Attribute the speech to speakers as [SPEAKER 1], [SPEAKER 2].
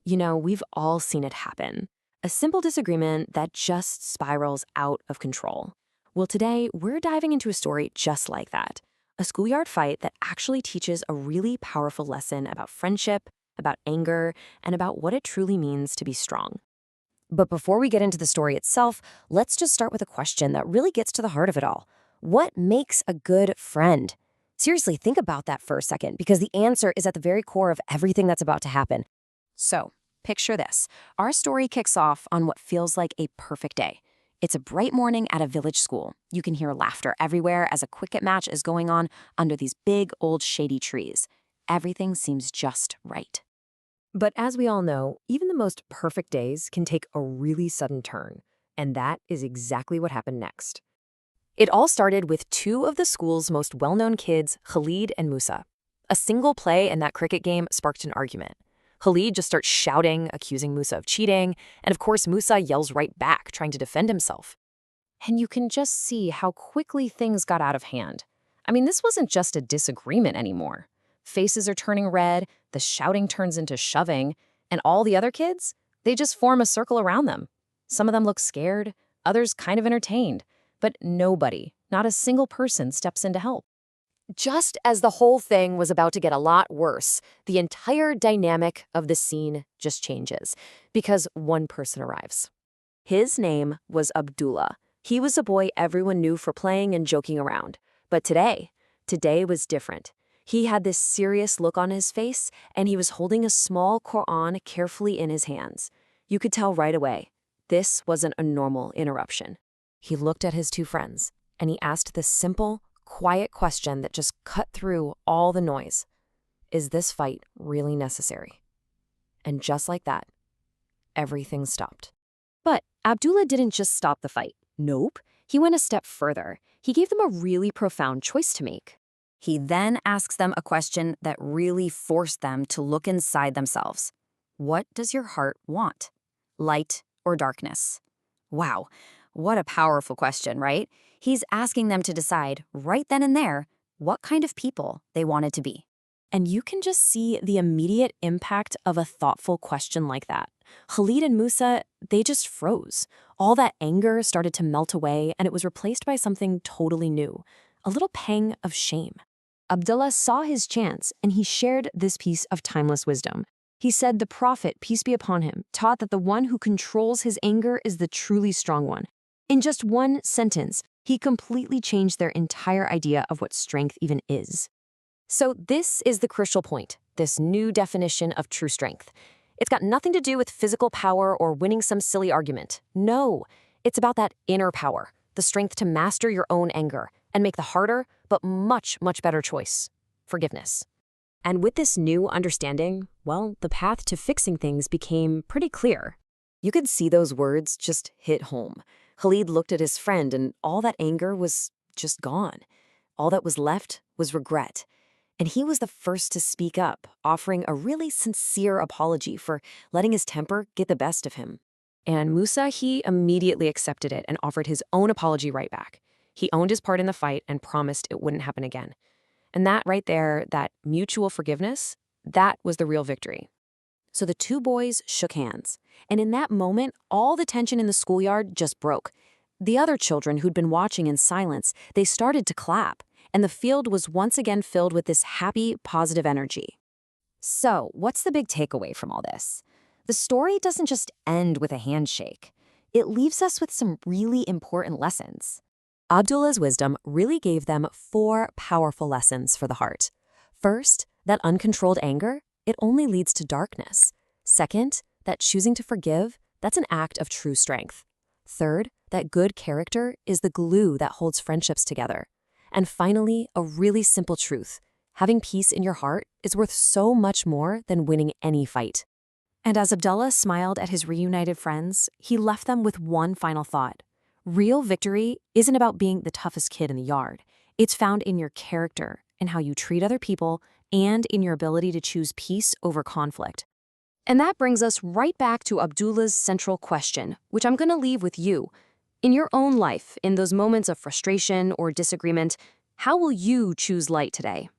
[SPEAKER 1] We've all seen it happen. A simple disagreement that just spirals out of control. Well, today we're diving into a story just like that. A schoolyard fight that actually teaches a really powerful lesson about friendship, about anger, and about what it truly means to be strong.
[SPEAKER 2] But before we get into the story itself, let's just start with a question that really gets to the heart of it all. What makes a good friend? Seriously, think about that for a second, because the answer is at the very core of everything that's about to happen. So, picture this. Our story kicks off on what feels like a perfect day. It's a bright morning at a village school. You can hear laughter everywhere as a cricket match is going on under these big, old, shady trees. Everything seems just right.
[SPEAKER 1] But as we all know, even the most perfect days can take a really sudden turn. And that is exactly what happened next. It all started with two of the school's most well-known kids, Khalid and Musa. A single play in that cricket game sparked an argument. Khalid just starts shouting, accusing Musa of cheating, and of course Musa yells right back, trying to defend himself.
[SPEAKER 2] And you can just see how quickly things got out of hand. I mean, this wasn't just a disagreement anymore. Faces are turning red, the shouting turns into shoving, and all the other kids, they just form a circle around them. Some of them look scared, others kind of entertained, but nobody, not a single person, steps in to help.
[SPEAKER 1] Just as the whole thing was about to get a lot worse, the entire dynamic of the scene just changes, because one person arrives. His name was Abdullah. He was a boy everyone knew for playing and joking around. But today was different. He had this serious look on his face, and he was holding a small Quran carefully in his hands. You could tell right away, this wasn't a normal interruption. He looked at his two friends, and he asked this simple, quiet question that just cut through all the noise. Is this fight really necessary? And just like that, everything stopped.
[SPEAKER 2] But Abdullah didn't just stop the fight. Nope. He went a step further. He gave them a really profound choice to make. He then asks them a question that really forced them to look inside themselves. What does your heart want? Light or darkness? Wow, what a powerful question, right? He's asking them to decide right then and there what kind of people they wanted to be.
[SPEAKER 1] And you can just see the immediate impact of a thoughtful question like that. Khalid and Musa, they just froze. All that anger started to melt away, and it was replaced by something totally new, a little pang of shame. Abdullah saw his chance, and he shared this piece of timeless wisdom. He said the Prophet, peace be upon him, taught that the one who controls his anger is the truly strong one. In just one sentence, he completely changed their entire idea of what strength even is. So this is the crucial point, this new definition of true strength. It's got nothing to do with physical power or winning some silly argument. No, it's about that inner power, the strength to master your own anger and make the harder but much, much better choice: forgiveness. And with this new understanding, well, the path to fixing things became pretty clear. You could see those words just hit home. Khalid looked at his friend, and all that anger was just gone. All that was left was regret. And he was the first to speak up, offering a really sincere apology for letting his temper get the best of him. And Musa, he immediately accepted it and offered his own apology right back. He owned his part in the fight and promised it wouldn't happen again. And that right there, that mutual forgiveness, that was the real victory. So the two boys shook hands. And in that moment, all the tension in the schoolyard just broke. The other children who'd been watching in silence, they started to clap. And the field was once again filled with this happy, positive energy. So, what's the big takeaway from all this? The story doesn't just end with a handshake. It leaves us with some really important lessons. Abdullah's wisdom really gave them 4 powerful lessons for the heart. First, that uncontrolled anger, it only leads to darkness. Second, that choosing to forgive, that's an act of true strength. Third, that good character is the glue that holds friendships together. And finally, a really simple truth: having peace in your heart is worth so much more than winning any fight. And as Abdullah smiled at his reunited friends, he left them with one final thought. Real victory isn't about being the toughest kid in the yard. It's found in your character, in how you treat other people, and in your ability to choose peace over conflict. And that brings us right back to Abdullah's central question, which I'm going to leave with you. In your own life, in those moments of frustration or disagreement, how will you choose light today?